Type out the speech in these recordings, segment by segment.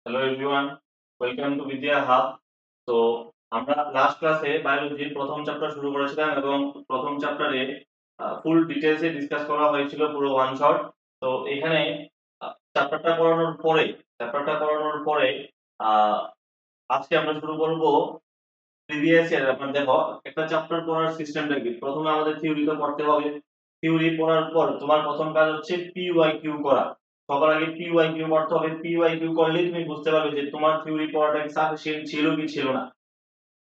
Hello everyone, welcome to বিদ্যা hub. তো আমরা লাস্ট ক্লাসে বায়োলজির প্রথম চ্যাপ্টার শুরু করেছিলাম এবং প্রথম চ্যাপ্টারে ফুল ডিটেইলসে ডিসকাস করা হয়েছিল পুরো ওয়ান শট। তো এখানে চ্যাপ্টারটা করানোর পরে আহ, আজকে আমরা শুরু করব প্রিভিয়াস ইয়ার। আপনার দেখো, একটা চ্যাপ্টার পড়ার সিস্টেমটা কি, প্রথমে আমাদের থিওরি তো পড়তে হবে। থিওরি পড়ার পর তোমার প্রথম কাজ হচ্ছে পিওয়াই কিউ করা। সবার আগে পিওয়াই কিউ পড়তে হবে। পিওয়াই কিউ করলেই তুমি বুঝতে পারবে যে তোমার থিওরি পড়াটা সাফিসিয়েন্ট ছিল কি ছিল না।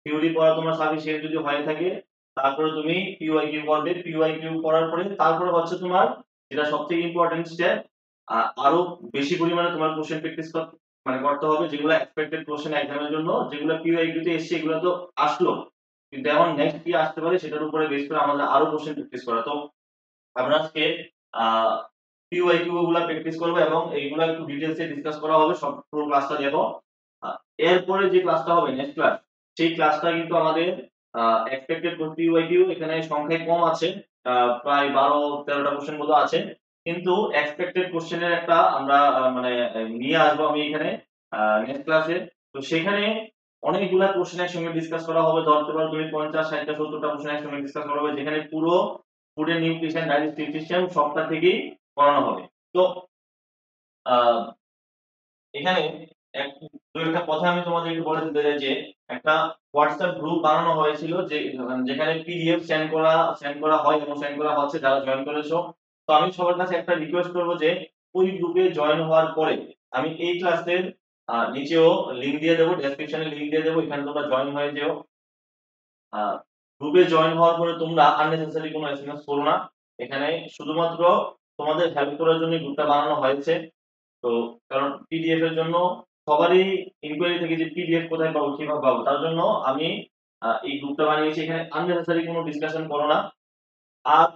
থিওরি পড়া তোমার সাফিসিয়েন্ট যদি হয়ে থাকে, তারপরে তুমি পিওয়াই কিউ করবে। পিওয়াই কিউ করার পরে তারপরে হচ্ছে তোমার, যেটা সবথেকে ইম্পর্টেন্ট স্টেপ, আরো বেশি পরিমাণে তোমার কোশ্চেন প্র্যাকটিস করতে হবে, যেগুলো এক্সপেক্টেড কোশ্চেন এক্সামের জন্য, যেগুলো পিওয়াই কিউ তে এসছে এগুলো তো আসলো, কিন্তু এখন নেক্সট কি আসতে পারে সেটার উপরে বেস করে আমাদের আরো কোশ্চেন প্র্যাকটিস করা। তো আমরা আজকে আহ পিওয়াই কিউ গুলা প্র্যাকটিস করবো এবং এইগুলা একটু ডিটেইলসে ডিসকাস করা হবে। সব পুরো ক্লাসটা দেখো। আহ, এরপরে যে ক্লাসটা হবে নেক্সট ক্লাস, সেই ক্লাসটা কিন্তু আমাদের এক্সপেক্টেড পিওয়াই কিউ এখানে সংখ্যায় কম আছে। প্রায় 12-13টা কোশ্চেন মতো আছে, কিন্তু এক্সপেক্টেড কোশ্চেনের একটা আমরা মানে নিয়ে আসবো আমি এখানে নেক্সট ক্লাসে। তো সেখানে অনেকগুলা কোশ্চেন একসঙ্গে ডিসকাস করা হবে। ধরতে পারো তুমি 50, 60, 70টা কোশ্চেন একসঙ্গে ডিসকাস করা হবে, যেখানে পুরো ফুডের নিউট্রিশন, ডাইজেস্টিভ সিস্টেম সবটা থেকেই পড়ানো হবে। তো আহ, এখানে এক দু একটা কথা আমি তোমাদের একটু বলে দিতে চাই যে একটা হোয়াটসঅ্যাপ গ্রুপ বানানো হয়েছিল, যে যেখানে পিডিএফ সেন্ড করা হয় এবং সেন্ড করা হচ্ছে যারা জয়েন করেছো। তো আমি সবার কাছে একটা রিকোয়েস্ট করবো যে ওই গ্রুপে জয়েন হওয়ার পরে আমি এই ক্লাসের নিচেও লিংক দিয়ে দেবো, ডেসক্রিপশনে লিংক দিয়ে দেবো, এখানে তোমরা জয়েন হয়ে যেও। গ্রুপে জয়েন হওয়ার পরে তোমরা আননেসেসারি কোনো এসএমএস করো না। এখানে শুধুমাত্র তোমাদের হেল্প করার জন্য গ্রুপটা বানানো হয়েছে। তো কারণ পিডিএফ এর জন্য সবারই ইনকোয়ারি থেকে যে পিডিএফ কোথায় পাবো, কিভাবে পাবো, তার জন্য আমি এই গ্রুপটা বানিয়েছি। এখানে আননেসেসারি কোনো ডিসকাশন করো না। আর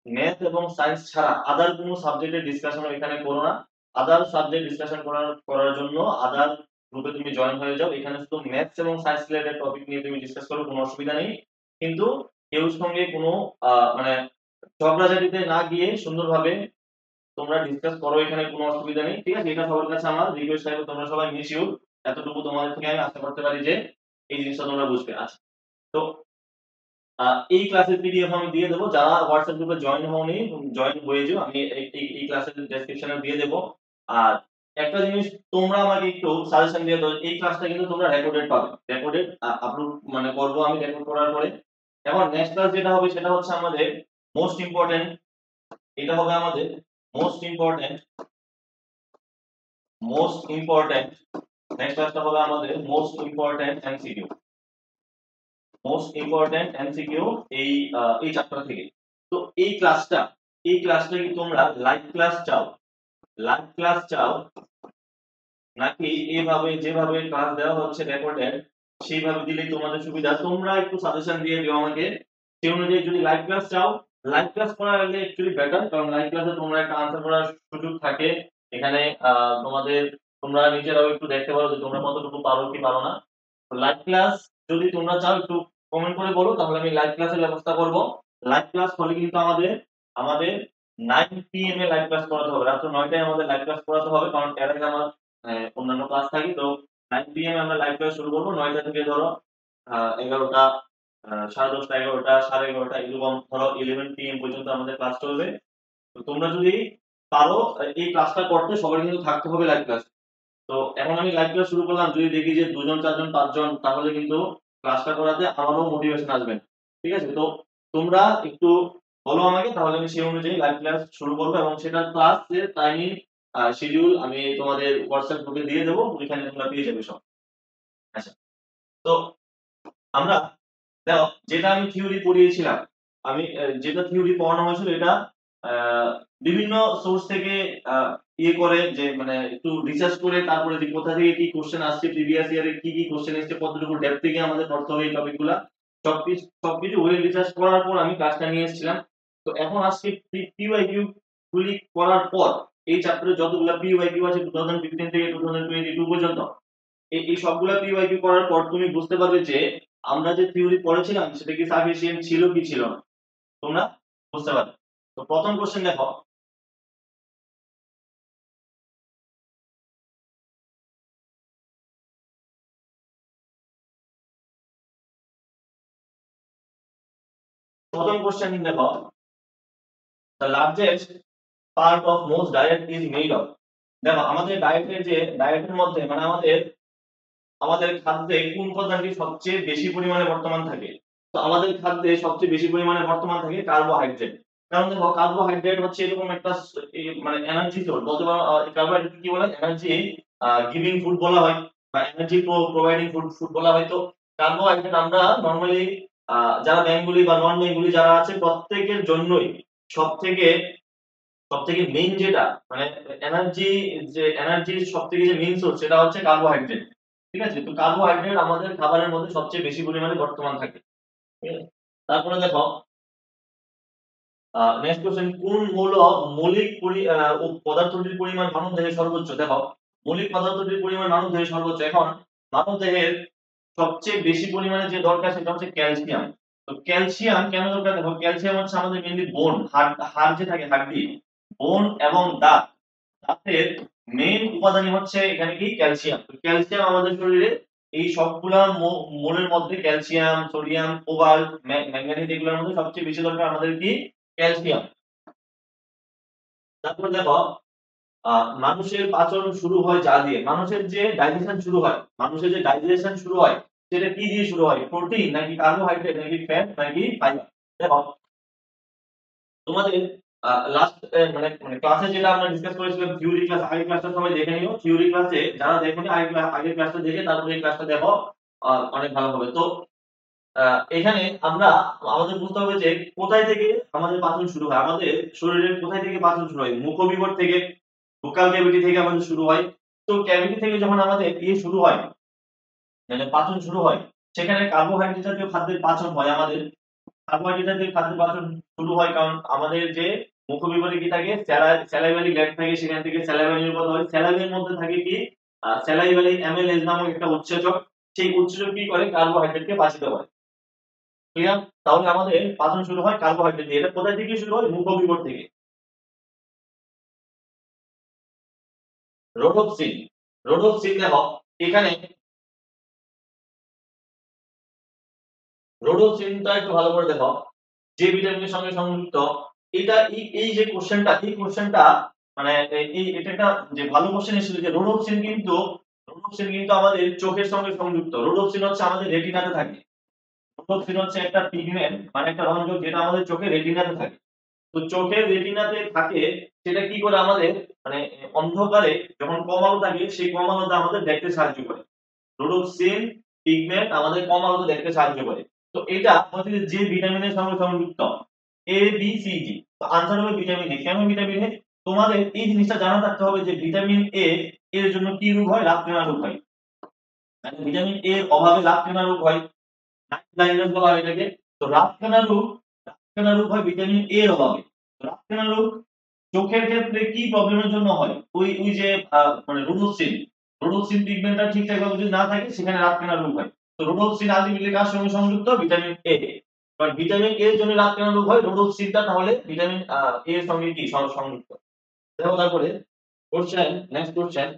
ম্যাথ এবং সায়েন্স ছাড়া আদার কোনো সাবজেক্টের ডিসকাশন এখানে করো না। আদার সাবজেক্ট ডিসকাশন করার জন্য আদার গ্রুপে তুমি জয়েন হয়ে যাও। এখানে শুধু ম্যাথস এবং সায়েন্স রিলেটেড টপিক নিয়ে তুমি ডিসকাস করো, কোনো অসুবিধা নেই। কিন্তু কেউ সঙ্গে কোনো মানে ঝগড়াঝাটিতে না গিয়ে সুন্দরভাবে তোমরা ডিসকাস করো, এখানে কোনো অসুবিধা নেই, ঠিক আছে? এটা সবার কাছে আমার রিকোয়েস্ট থাকবে, তোমরা সবাই মিশিও। এতটুকু তোমাদের থেকে আমি আশা করতে পারি যে এই জিনিসটা তোমরা বুঝবে। আচ্ছা, তো এই ক্লাসের পিডিএফ আমি দিয়ে দেবো। যারা হোয়াটসঅ্যাপ গ্রুপে জয়েন হওনি, জয়েন হয়ে যাও, আমি এই ক্লাসের ডেসক্রিপশনে দিয়ে দেবো। আর একটা জিনিস তোমরা আমাকে একটু সাজেশন দিয়ে দাও, এই ক্লাসটা কিন্তু তোমরা রেকর্ডেড পাবে। রেকর্ডেড আপলোড মানে করবো আমি রেকর্ড করার পরে। এখন নেক্সট ক্লাস যেটা হবে সেটা হচ্ছে আমাদের মোস্ট ইম্পর্টেন্ট। এটা হবে আমাদের most important most important next ক্লাসটা হবে আমাদের মোস্ট ইম্পর্টেন্ট এমসিকিউ এই চ্যাপ্টার থেকে। তো এই ক্লাসটা কি তোমরা লাইভ ক্লাস চাও নাকি এভাবে যেভাবে ক্লাস দেওয়া হচ্ছে রেকর্ডেড সেইভাবে দিলেই তোমাদের সুবিধা? তোমরা একটু সাজেশন দিয়ে দিও আমাকে। সেই অনুযায়ী যদি লাইভ ক্লাস চাও, লাইভ ক্লাস করা গেলে অ্যাকচুয়ালি বেটার, কারণ লাইভ ক্লাসে তোমরা একটা আনসার করার সুযোগ থাকে। এখানে তোমরা নিজেরাও একটু দেখতে পারো যে তোমরা কতটুকু পারো কি পারো না। লাইভ ক্লাস যদি তোমরা চাও একটু কমেন্ট করে বলো, তাহলে আমি লাইভ ক্লাসের ব্যবস্থা করব। লাইভ ক্লাস হলে কিন্তু আমাদের 9 PM এ লাইভ ক্লাস করাতে হবে, রাত্র 9টায় আমাদের লাইভ ক্লাস করাতে হবে, কারণ এর আগে আমার অন্যান্য ক্লাস থাকে। তো 9 PM আমরা লাইভ ক্লাস শুরু করবো। 9টা থেকে ধরো 11টা, 10:30, 11টা, 11:30, এরকম ধরো 11 PM পর্যন্ত আমাদের ক্লাস চলবে। তো তোমরা যদি পারো এই ক্লাসটা করতে, সবাই কিন্তু থাকতে হবে লাইভ ক্লাস। তো এখন আমি লাইভ ক্লাস শুরু করলাম, যদি দেখি যে 2 জন 4 জন 5 জন, তাহলে কিন্তু ক্লাসটা করাতে আমারও মোটিভেশন আসবে না। ঠিক আছে? তো তোমরা একটু বলো আমাকে, তাহলে আমি সেই অনুযায়ী লাইভ ক্লাস শুরু করবো এবং সেটার ক্লাসের টাইমিং শিডিউল আমি তোমাদের হোয়াটসঅ্যাপ গ্রুপে দিয়ে দেবো, ওইখানে তোমরা পেয়ে যাবে সব। আচ্ছা, তো আমরা দেখো, যেটা আমি থিওরি পড়িয়েছিলাম, আমি যেটা থিওরি পড়ানো হয়েছিল এটা আহ, বিভিন্ন সোর্স থেকে ইয়ে করে, যে মানে একটু রিসার্চ করে, তারপরে যে কোথা থেকে কি কোশ্চেন আসছে, প্রিভিয়াস ইয়ারে কি কি কোশ্চেন এসেছে, কতটুকু ডেপথ থেকে আমাদের পড়তে হবে এই টপিকগুলা, সবকিছু ওয়েল রিসার্চ করার পর আমি ক্লাসটা নিয়ে এসেছিলাম। তো এখন আজকে পিওয়াইকিউ গুলি করার পর এই চ্যাপ্টারে যতগুলো পিওয়াইকিউ আছে 2015 থেকে 2022 পর্যন্ত, এই সবগুলা পিওয়াইকিউ করার পর তুমি বুঝতে পারবে যে আমরা যে থিওরি পড়েছিলাম সেটা কি সাফিসিয়েন্ট ছিল কি ছিল না, তোমরা বুঝতে পারবে। তো প্রথম কোশ্চেন দেখো, প্রথম কোশ্চেন দেখো, the largest part of most diet is made of। দেখো আমাদের ডায়েটের মধ্যে মানে আমাদের খাদ্যে কোন উপাদানটি সবচেয়ে বেশি পরিমাণে বর্তমান থাকে? তো আমাদের খাদ্যে সবচেয়ে বেশি পরিমাণে বর্তমান থাকে কার্বোহাইড্রেট। কারণ দেখো কার্বোহাইড্রেট হচ্ছে এরকম একটা মানে এনার্জি সোর্স বলতে পারো। কার্বোহাইড্রেট কি বলে? এনার্জি গিভিং ফুড বলা হয় বা এনার্জি প্রোভাইডিং ফুড বলা হয়। তো কার্বোহাইড্রেট আমরা নরমালি যারা বেঙ্গলি বা নন বেঙ্গলি যারা আছে প্রত্যেকের জন্যই সবথেকে সবথেকে মেইন যেটা মানে এনার্জির সবথেকে যে মেইন সোর্স সেটা হচ্ছে কার্বোহাইড্রেট। ঠিক আছে, তো কার্বোহাইড্রেট আমাদের খাবারের মধ্যে সবচেয়ে বেশি পরিমাণে বর্তমান থাকে। ঠিক আছে? তারপরে দেখো নেক্সট কোশ্চেন, কোন পদার্থটির পরিমাণ মানব দেহে সর্বোচ্চ? দেখো মৌলিক পদার্থটির পরিমাণ মানব দেহে সর্বোচ্চ। এখন মানব দেহের সবচেয়ে বেশি পরিমাণে যে দরকার সেটা হচ্ছে ক্যালসিয়াম। তো ক্যালসিয়াম কেন দরকার? দেখো ক্যালসিয়াম হচ্ছে আমাদের মেইনলি বোন, হাড় যে থাকে, হাড্ডি, বোন এবং দাঁতের মেইন উপাদানই হচ্ছে এখানে কি ক্যালসিয়াম। তো ক্যালসিয়াম আমাদের শরীরে এই সবগুলা মৌলের মধ্যে ক্যালসিয়াম, সোডিয়াম, কোবাল্ট, ম্যাঙ্গানিজ এগুলোর মধ্যে সবচেয়ে বেশি দরকার আমাদের কি ক্যালসিয়াম। তারপর দেখো মানুষের পাচন শুরু হয় যা দিয়ে, মানুষের যে ডাইজেশন শুরু হয় সেটা কি দিয়ে শুরু হয়? প্রোটিন নাকি কার্বোহাইড্রেট নাকি ফ্যাট নাকি ফাইবার? দেখো তোমাদের লাস্ট মানে ক্লাসে যেটা আমরা ডিসকাস করেছিলাম থিওরি ক্লাস, আগের ক্লাসটা সবাই দেখে নিও। থিওরি ক্লাসে যারা দেখোনি আগের ক্লাসটা দেখে তারপরে এই ক্লাসটা দেখো, অনেক ভালো হবে। তো এখানে আমরা আমাদের বুঝতে হবে যে কোথায় থেকে আমাদের পাচন শুরু হয়। আমাদের শরীরের কোথায় থেকে পাচন শুরু হয়? মুখবিবর থেকে, বুকাল ক্যাভিটি থেকে আমাদের শুরু হয়। তো ক্যাভিটি থেকে যখন আমাদের শুরু হয় মানে পাচন শুরু হয়, সেখানে কার্বোহাইড্রেট জাতীয় খাদ্যের পাচন হয় আমাদের। কার্বোহাইড্রেট জাতীয় খাদ্যের পাচন শুরু হয় কারণ আমাদের যে মুখবিবরে কি থাকে, স্যালাইভারি গ্ল্যান্ড থাকে, সেখান থেকে স্যালাইভা নির্গত হয়। স্যালাইভের মধ্যে থাকে কি স্যালাইভারি অ্যামিলেজ নামক একটা উৎসেচক। সেই উৎসেচক কি করে? কার্বোহাইড্রেটকে বাঁচিত করে। ক্লিয়ার? তাহলে আমাদের পাচন শুরু হয় কার্বোহাইড্রেট দিয়ে। এটা কোথায় থেকে শুরু হয়? মুখবিবর থেকে। রোডোপসিন, দেখো এখানে রোডোপসিনটা একটু ভালো করে দেখো, যে ভিটামিনের সঙ্গে সংযুক্ত। এটা এই যে কোশ্চেনটা, এই কোশ্চেনটা মানে এটা একটা যে ভালো কোশ্চেন এসেছিল যে রোডোপসিন কিন্তু আমাদের চোখের সঙ্গে সংযুক্ত। রোডোপসিন হচ্ছে আমাদের রেটিনাতে থাকে। রোডোপসিন হচ্ছে একটা পিগমেন্ট মানে একটা রঞ্জক যেটা আমাদের চোখের রেটিনাতে থাকে। তো চোখের রেটিনাতে থাকে, সেটা কি করে আমাদের মানে অন্ধকারে যখন কম আলো থাকে সেই কম আলোতে আমাদের দেখতে সাহায্য করে। রোডোপসিন পিগমেন্ট আমাদের কম আলোতে দেখতে সাহায্য করে। তো এটা হচ্ছে যে ভিটামিনের সঙ্গে সংযুক্ত, এ বি সি ডি। তো আনসার হবে ভিটামিন এ। কেন ভিটামিন এ? তোমাদের এই জিনিসটা জানা থাকতে হবে যে ভিটামিন এ এর জন্য কি রোগ হয়? রাতকানা রোগ হয়। মানে ভিটামিন এর অভাবে রাতকানা রোগ হয়, নাইট ব্লাইন্ডনেস বলা হয় এটাকে। তো রাতকানা রোগ হয় ভিটামিন এ এর অভাবে। রাতকানা রোগ চোখের ক্ষেত্রে কি প্রবলেমের জন্য হয়? ওই ওই যে মানে রোডোপসিন পিগমেন্টটা ঠিকঠাক ভাবে যদি না থাকে সেখানে রাতকানা রোগ হয়। তো রোডোপসিন আলটিমেটলি কার সঙ্গে সংযুক্ত? Vitamin A. কারণ ভিটামিন এ এর জন্য রাতকানা রোগ হয়, রোডোপসিনটা তাহলে ভিটামিন এ এর সঙ্গে কি সংযুক্ত। দেখো তারপরে কোশ্চেন, নেক্সট কোশ্চেন,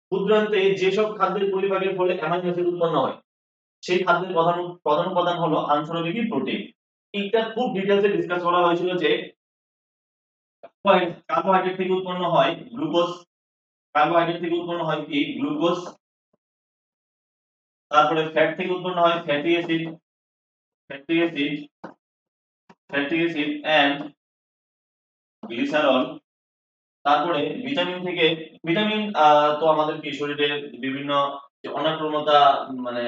ক্ষুদ্রান্তে যেসব খাদ্যের পরিপাকের ফলে অ্যামাইনো অ্যাসিড উৎপন্ন হয় সেই খাদ্যের প্রধান প্রধান উপাদান হলো আনসার হবে কি প্রোটিন। এটা খুব ডিটেইলসে ডিসকাস করা হয়েছিল যে কার্বোহাইড্রেট থেকে উৎপন্ন হয় গ্লুকোজ, কার্বোহাইড্রেট থেকে উৎপন্ন হয় কি গ্লুকোজ। তারপরে ফ্যাট থেকে উৎপন্ন হয় fatty acid, fatty acid fatty acid and glycerol. তারপরে ভিটামিন থেকে ভিটামিন তো আমাদের কি শরীরে বিভিন্ন যে অনাক্রমতা মানে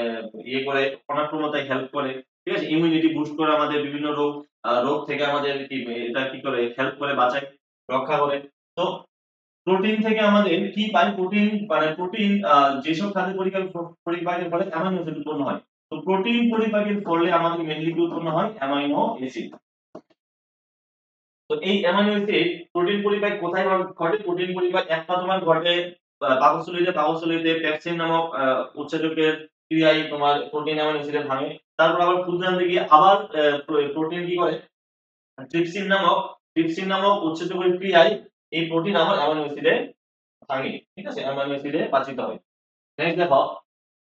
করে অনাক্রমতায় হেল্প করে। ঠিক আছে, ইমিউনিটি বুস্ট করে, আমাদের বিভিন্ন রোগ থেকে আমাদের কি এটা কি করে হেল্প করে, বাঁচায়, রক্ষা করে। তো প্রোটিন থেকে আমাদের কি পাই? প্রোটিন মানে প্রোটিন যেসব খাদ্য পরিপাকের ফলে অ্যামাইনো অ্যাসিড উৎপন্ন হয়। তো প্রোটিন পরিপাকের ফলে আমাদের মেইনলি কি উৎপন্ন হয়? Amino acid. তো এই অ্যামাইনো অ্যাসিড প্রোটিন পরিপাক কোথায় ঘটে? প্রোটিন পরিপাক একটা তোমার ঘটে পাকস্থলীতে পেপসিন নামক উৎসেচকের ক্রিয়ায় তোমার প্রোটিন অ্যামাইনো অ্যাসিডে ভাঙে। তারপর আবার ক্ষুদ্রান্তে গিয়ে আবার প্রোটিন কি করে? ট্রিপসিন নামক উৎসেচকের ক্রিয়ায় এই প্রোটিন আবার অ্যামাইনো অ্যাসিডে ভাঙে। ঠিক আছে, অ্যামাইনো অ্যাসিডে বাঁচিত হয়। নেক্সট দেখো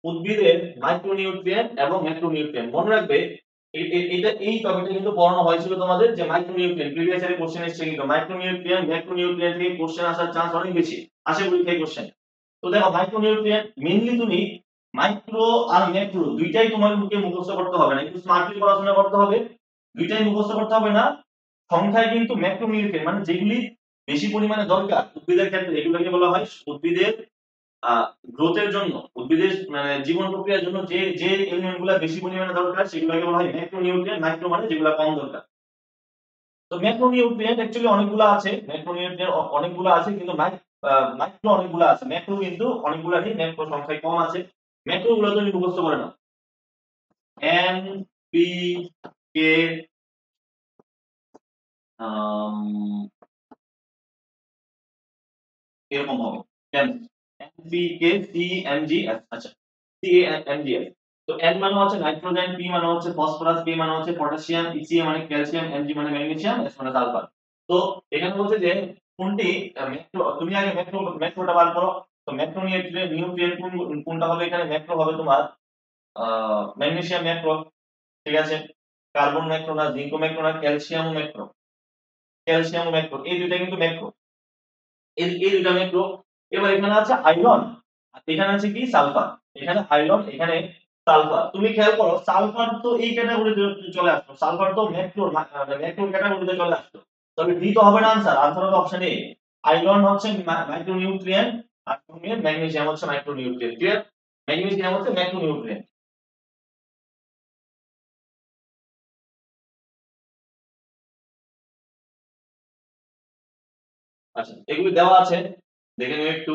উদ্ভিদের মাইক্রোনিউট্রিয়েন্ট এবং ম্যাক্রোনিউট্রিয়েন্ট। মনে রাখবে এটা এই টপিকটা কিন্তু পড়ানো হয়েছিল তোমাদের যে মাইক্রোনিউট্রিয়েন্ট, প্রিভিয়াস ইয়ারে কোশ্চেন এসেছে কিন্তু মাইক্রোনিউট্রিয়েন্ট ম্যাক্রোনিউট্রিয়েন্ট থেকে কোশ্চেন আসার চান্স অনেক বেশি আসে পরীক্ষায় কোশ্চেন। তো দেখো মাইক্রোনিউট্রিয়েন্ট মেইনলি তুমি মাইক্রো আর ম্যাক্রো দুইটাই তোমাকে মুখস্থ করতে হবে না, একটু স্মার্টলি পড়াশোনা করতে হবে, দুইটাই মুখস্থ করতে হবে না। সংখ্যায় কিন্তু ম্যাক্রোনিউট্রিয়েন্ট মানে যেগুলি বেশি পরিমাণে দরকার উদ্ভিদের ক্ষেত্রে এগুলোকে বলা হয় উদ্ভিদের গ্রোথের জন্য, উদ্ভিদের মানে জীবন প্রক্রিয়ার জন্য যে যে এলিমেন্ট গুলা বেশি পরিমাণে দরকার সেগুলোকে বলা হয় ম্যাক্রোনিউট্রিয়েন্ট। মাইক্রো মানে যেগুলো কম দরকার। তো ম্যাক্রোনিউট্রিয়েন্ট অ্যাকচুয়ালি অনেকগুলো আছে, ম্যাক্রোনিউট্রিয়েন্ট অনেকগুলো আছে কিন্তু মাইক্রো অনেকগুলো আছে, ম্যাক্রো কিন্তু অনেকগুলো নেই, ম্যাক্রো সংখ্যায় কম আছে। ম্যাক্রো গুলো তুমি মুখস্থ করে নাও, এন পি কে এরকম হবে N P K C M G S. আচ্ছা সি এম জি এস। তো এন মানে হচ্ছে নাইট্রোজেন, পি মানে হচ্ছে ফসফরাস, কে মানে হচ্ছে পটাশিয়াম, ইসি মানে ক্যালসিয়াম, এমজি মানে ম্যাগনেসিয়াম, এস মানে সালফার। তো এখানে বলছে যে কোনটি ম্যাক্রো, তুমি আগে ম্যাক্রোটা বার করো। তো ম্যাক্রো নিউট্রিয়েন্ট কোনটা হবে, এখানে ম্যাক্রো হবে তোমার ম্যাগনেসিয়াম ম্যাক্রো, ঠিক আছে। কার্বন ম্যাক্রো না, জিঙ্ক ম্যাক্রো না, ক্যালসিয়াম ম্যাক্রো, ক্যালসিয়াম ম্যাক্রো, এই দুইটা কিন্তু ম্যাক্রো, এই দুইটা ম্যাক্রো। এবার এখানে আছে আয়রন আর এখানে আছে কি সালফার, এখানে আয়রন এখানে সালফার। তুমি খেয়াল করো সালফার তো এই ক্যাটাগরিতে চলে আসতো, সালফার তো ম্যাক্রো ম্যাক্রো ক্যাটাগরিতে চলে আসতো, তবে ডি তো হবে না আনসার, আনসার হবে অপশন এ। আয়রন হচ্ছে মাইক্রোনিউট্রিয়েন্ট আর তুমি ম্যাগনেসিয়াম হচ্ছে মাইক্রোনিউট্রিয়েন্ট, ক্লিয়ার। ম্যাগনেসিয়াম হচ্ছে ম্যাক্রোনিউট্রিয়েন্ট। আচ্ছা এগুলি দেওয়া আছে, দেখে নিও একটু,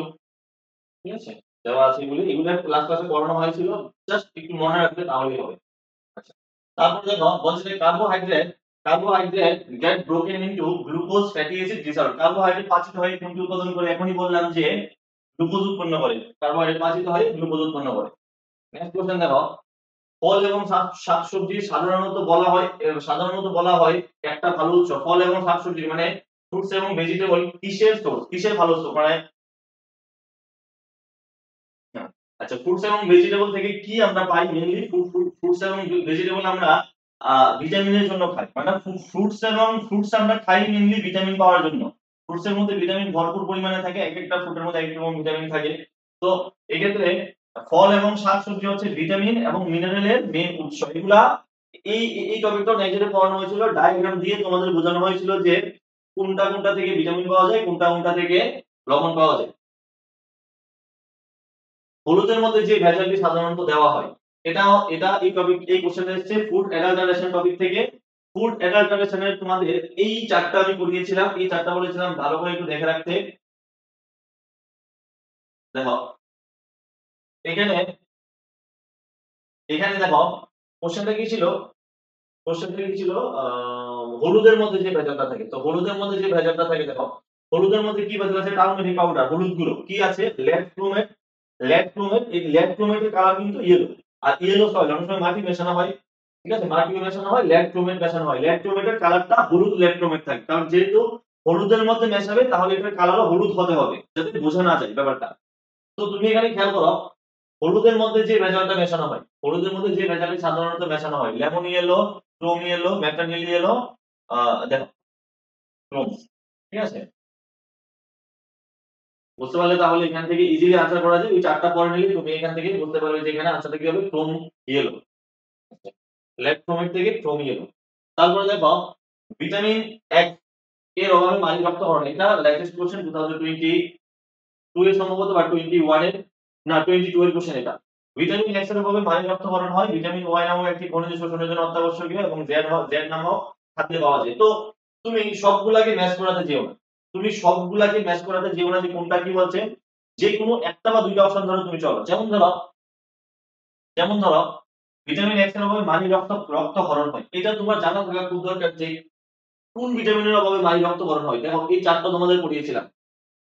ঠিক আছে। দেওয়া আছে এগুলি, এগুলো ক্লাস ক্লাসে পড়ানো হয়েছিল, জাস্ট একটু মনে রাখবে তাহলেই হবে। আচ্ছা তারপর দেখো বলছে যে carbohydrate get broken into glucose fatty acid glycerol. Carbohydrate পাচিত হয়ে কোনটি উৎপাদন করে, এখনই বললাম যে গ্লুকোজ উৎপন্ন করে, কার্বোহাইড্রেট পাচিত হয়ে গ্লুকোজ উৎপন্ন করে। নেক্সট কোশ্চেন দেখো, ফল এবং শাকসবজি সাধারণত বলা হয় একটা ভালো উৎস। ফল এবং শাকসবজি মানে ফ্রুটস এবং ভেজিটেবল কিসের সোর্স, কিসের ভালো উৎস মানে আচ্ছা ফ্রুটস এবং ভেজিটেবল থেকে কি আমরা পাই, মেইনলি ফ্রুটস এবং ভেজিটেবল আমরা ভিটামিনের জন্য খাই, মানে ফ্রুটস আমরা খাই মেইনলি ভিটামিন পাওয়ার জন্য। ফ্রুটস এর মধ্যে ভিটামিন ভরপুর পরিমাণে থাকে, এক একটা ফ্রুটের মধ্যে এক এক রকম ভিটামিন থাকে। তো এক্ষেত্রে ফল এবং শাকসবজি হচ্ছে ভিটামিন এবং মিনারেলের মেইন উৎস। এগুলা এই এই টপিকটা নেগেটিভ পড়ানো হয়েছিল, ডায়াগ্রাম দিয়ে তোমাদের বোঝানো হয়েছিল যে কোনটা কোনটা থেকে ভিটামিন পাওয়া যায়, কোনটা কোনটা থেকে লবণ পাওয়া যায়। হলুদের মধ্যে যে ভেজালটি সাধারণত দেওয়া হয়, এটা এই টপিক, এই কোশ্চেনটা এসেছে ফুড অ্যাডাল্টারেশন টপিক থেকে। ফুড অ্যাডাল্টারেশনের তোমাদের এই চারটা আমি পড়িয়েছিলাম, এই চারটা বলেছিলাম ভালো করে একটু দেখে রাখতে। দেখো এখানে এখানে দেখো কোশ্চেনটা কি ছিল, কোশ্চেনটা কি ছিল হলুদের মধ্যে যে ভেজালটা থাকে, তো হলুদের মধ্যে যে ভেজালটা থাকে দেখো, হলুদের মধ্যে কি ভেজাল আছে, টার্মারিক পাউডার, হলুদ গুঁড়ো কি আছে, লেড ক্রোমেট। লেড ক্রোমেট, এই লেড ক্রোমেটের কালার কিন্তু ইয়েলো। আর ইয়েলো সয়েল অনেক সময় মাটি মেশানো হয়, ঠিক আছে, মাটি মেশানো হয়, লেড ক্রোমেট মেশানো হয়, লেড ক্রোমেটের কালারটা হলুদ লেড ক্রোমেট থাকে, কারণ যেহেতু হলুদের মধ্যে মেশাবে তাহলে এটার কালারও হলুদ হতে হবে, যাতে বোঝা না যায় ব্যাপারটা। তো তুমি এখানে খেয়াল করো হলুদের মধ্যে যে ভেজালটা মেশানো হয়, হলুদের মধ্যে যে ভেজালটি সাধারণত মেশানো হয়, lemon yellow, Chrome yellow, metanil yellow, দেখো ক্রোম, ঠিক আছে। বুঝতে পারলে তাহলে এখান থেকে ইজিলি আনসার করা যায়, ওই চারটা পড়ে নিলে তুমি এখান থেকে বুঝতে পারবে যে এখানে আনসারটা কি হবে, ক্রোম ইয়েলো, লেড ক্রোমেট থেকে ক্রোম ইয়েলো। তারপরে দেখো ভিটামিন এক্স এর অভাবে মানি রক্ত হরণ, এটা লেটেস্ট কোশ্চেন 2022 এর সম্ভবত বা 21 এর, না 22 এর কোশ্চেন এটা। ভিটামিন এক্স এর অভাবে মানি রক্ত হরণ হয়, ভিটামিন ওয়াই নামক একটি খনিজ শোষণের জন্য অত্যাবশ্যকীয় এবং জেড নামক খাদ্যে পাওয়া যায়। তো তুমি সবগুলাকে ম্যাচ করাতে যেও না, তুমি সবগুলাকে ম্যাচ করাতে যেও না যে কোনটা কি বলছে, যে কোনো একটা বা দুইটা অপশন ধরো তুমি চলো। যেমন ধরো ভিটামিন এক্স এর অভাবে মানি রক্ত হরণ হয়, এটা তোমার জানা থাকা খুব দরকার যে কোন ভিটামিনের অভাবে মানি রক্ত হরণ হয়। দেখো এই চারটা তোমাদের পড়িয়েছিলাম।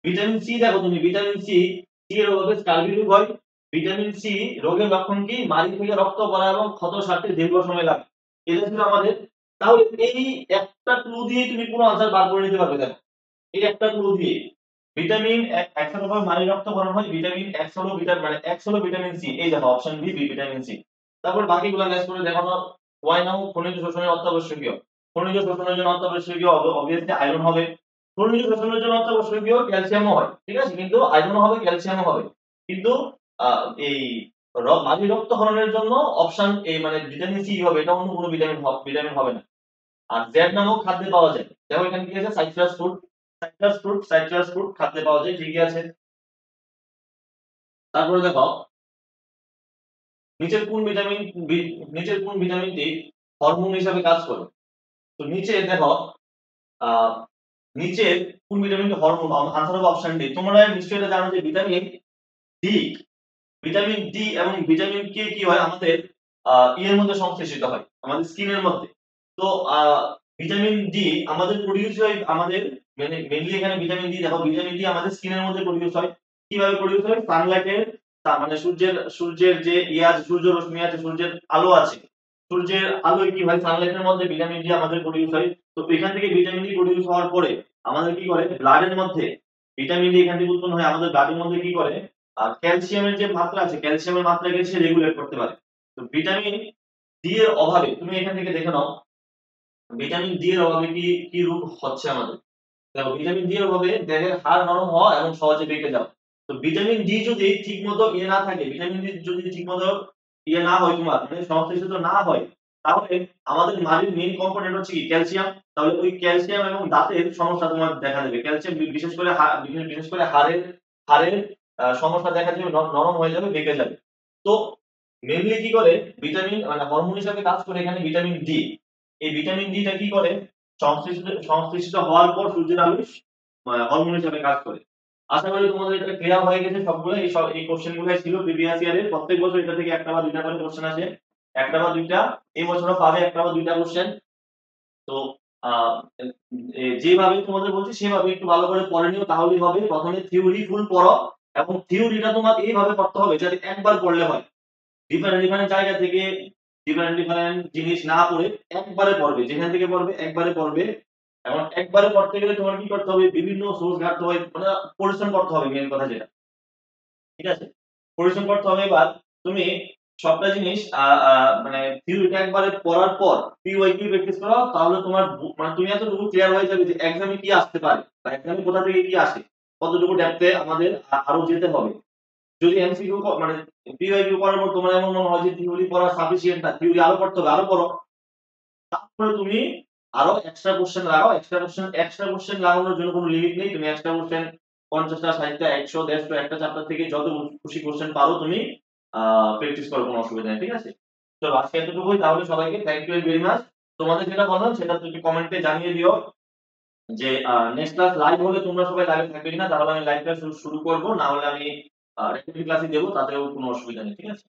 ভিটামিন সি দেখো তুমি, ভিটামিন সি, সি এর অভাবে স্কার্বি রোগ হয়। ভিটামিন সি রোগের লক্ষণ কি, মাড়ি থেকে রক্ত পড়া এবং ক্ষত সারতে দীর্ঘ সময় লাগে। এটা ছিল আমাদের। তাহলে এই একটা ক্লু দিয়ে তুমি পুরো আনসার বার করে নিতে পারবে। দেখো এই একটা ক্লু দিয়ে ভিটামিন এক্স এর অভাবে মাড়ি রক্ত ক্ষরণ হয়, ভিটামিন এক্স হলো ভিটামিন মানে এক্স হলো ভিটামিন সি, এই দেখো option B, B vitamin C. তারপর বাকিগুলো ম্যাচ করে দেখানো ওয়াই নামক খনিজ শোষণের অত্যাবশ্যকীয়। খনিজ শোষণের জন্য অত্যাবশ্যকীয় অবভিয়াসলি আয়রন হবে। খনিজ শোষণের জন্য অত্যাবশ্যকীয় ক্যালসিয়ামও হয়, ঠিক আছে, কিন্তু আয়রনও হবে, ক্যালসিয়ামও হবে। কিন্তু এই মাঝি রক্তক্ষরণের জন্য অপশন এই মানে ভিটামিন সি হবে, এটা অন্য কোনো ভিটামিন হবে না। আর জেড নামক খাদ্যে পাওয়া যায়, দেখো এখানে কি আছে, সাইট্রাস ফ্রুট খাদ্যে পাওয়া যায়, ঠিকই আছে। তারপরে দেখো নিচের কোন ভিটামিনটি হরমোন হিসাবে কাজ করে। তো নিচে দেখো আহ নিচের কোন ভিটামিনটি হরমোন, আনসার হবে অপশন ডি। তোমরা নিশ্চয়ই এটা জানো যে ডি ভিটামিন ডি এবং ভিটামিন কে কি হয় আমাদের ইয়ের মধ্যে সংশ্লেষিত হয়, আমাদের স্কিনের মধ্যে। তো ভিটামিন ডি আমাদের প্রোডিউস হয় আমাদের মেইনলি এখানে ভিটামিন ডি, দেখো ভিটামিন ডি আমাদের স্কিনের মধ্যে প্রোডিউস হয়। কিভাবে প্রোডিউস হয়, সানলাইটের মানে সূর্যের যে ইয়ে আছে, সূর্য রশ্মি আছে, সূর্যের আলো আছে, সূর্যের আলোয় কি হয়, সানলাইটের মধ্যে ভিটামিন ডি আমাদের প্রোডিউস হয়। তো এখান থেকে ভিটামিন ডি প্রোডিউস হওয়ার পরে আমাদের কি করে, ব্লাডের মধ্যে ভিটামিন ডি এখান থেকে উৎপন্ন হয়, আমাদের ব্লাডের মধ্যে কি করে, আর ক্যালসিয়ামের যে মাত্রা আছে, ক্যালসিয়ামের মাত্রাকে সে রেগুলেট করতে পারে। তো ভিটামিন ডি এর অভাবে তুমি এখান থেকে দেখে নাও ভিটামিন ডি এর অভাবে কি কি রোগ হচ্ছে আমাদের। দেখো ভিটামিন ডি এর অভাবে দেহের হাড় নরম হওয়া এবং সহজে বেঁকে যাওয়া। তো ভিটামিন ডি যদি ঠিকমতো ইয়ে না থাকে, ভিটামিন ডি যদি ঠিকমতো ইয়ে না হয়, তোমার মানে সংশ্লেষিত না হয়, তাহলে আমাদের মাটির মেইন কম্পোনেন্ট হচ্ছে কি ক্যালসিয়াম। তাহলে ওই ক্যালসিয়াম এবং দাঁতের সমস্যা তোমার দেখা দেবে। ক্যালসিয়াম বিশেষ করে বিশেষ করে হাড়ের সমস্যা দেখা যাবে, নরম হয়ে যাবে, বেঁকে যাবে। তো মেইনলি কি করে ভিটামিন মানে হরমোন হিসেবে কাজ করে এখানে ভিটামিন ডি। এই ভিটামিন ডি টা কি করে, সংশ্লেষিত হওয়ার পর সূর্যের আলো হরমোন হিসেবে কাজ করে। আশা করি তোমাদের এটা ক্লিয়ার হয়ে গেছে সবগুলো। এই কোশ্চেন গুলো ছিল প্রিভিয়াস ইয়ারের, প্রত্যেক বছর এটা থেকে একটা বা দুইটা করে কোশ্চেন আসে, একটা বা দুইটা। এই বছরও পাবে একটা বা দুইটা কোশ্চেন। তো আহ, যেভাবে তোমাদের বলছি সেভাবে একটু ভালো করে পড়ে নিও, তাহলেই হবে। প্রথমে থিওরি ফুল পড়ো, এবং থিওরিটা তোমার এইভাবে পড়তে হবে যাতে একবার পড়লে হয়। ডিফারেন্ট ডিফারেন্ট জায়গা থেকে ডিফারেন্ট ডিফারেন্ট জিনিস না পড়ে একবারে পড়বে, যেখান থেকে পড়বে একবারে পড়বে। এবং একবারে পড়তে গেলে তোমার কি করতে হবে, বিভিন্ন সোর্স ঘাটতে হবে, মানে পরিশ্রম করতে হবে, মেন কথা যেটা, ঠিক আছে, পরিশ্রম করতে হবে। এবার তুমি সবটা জিনিস মানে থিওরিটা একবারে পড়ার পর পিওয়াইকিউ প্র্যাকটিস করো, তাহলে তোমার মানে তুমি এতটুকু ক্লিয়ার হয়ে যাবে যে এক্সামে কি আসতে পারে বা এক্সামে কোথা থেকে কি আসে, কতটুকু ডেপথে আমাদের আরো যেতে হবে। যদি এমসিকিউ মানে পিওয়াইকিউ করার পর তোমার এমন মনে হয় যে থিওরি পড়া সাফিসিয়েন্ট না, থিওরি আরো পড়তে হবে, আরো পড়ো, তারপরে তুমি আরো এক্সট্রা কোশ্চেন লাগাও। এক্সট্রা কোশ্চেন লাগানোর জন্য কোনো লিমিট নেই, তুমি এক্সট্রা কোশ্চেন 50টা, 60টা, 100, 150 একটা চ্যাপ্টার থেকে যত খুশি কোশ্চেন পারো তুমি প্র্যাকটিস করো, কোনো অসুবিধা নেই, ঠিক আছে। তো আজকে এতটুকুই, তাহলে সবাইকে থ্যাংক ইউ ভেরি মাচ। তোমাদের যেটা বললাম সেটা তুমি কমেন্টে জানিয়ে দিও যে নেক্সট ক্লাস লাইভ হলে তোমরা সবাই লাইভে থাকবে কিনা, তাহলে আমি লাইভ ক্লাস শুরু করব, না হলে আমি রেকর্ডিং ক্লাসই দেবো, তাতেও কোনো অসুবিধা নেই, ঠিক আছে।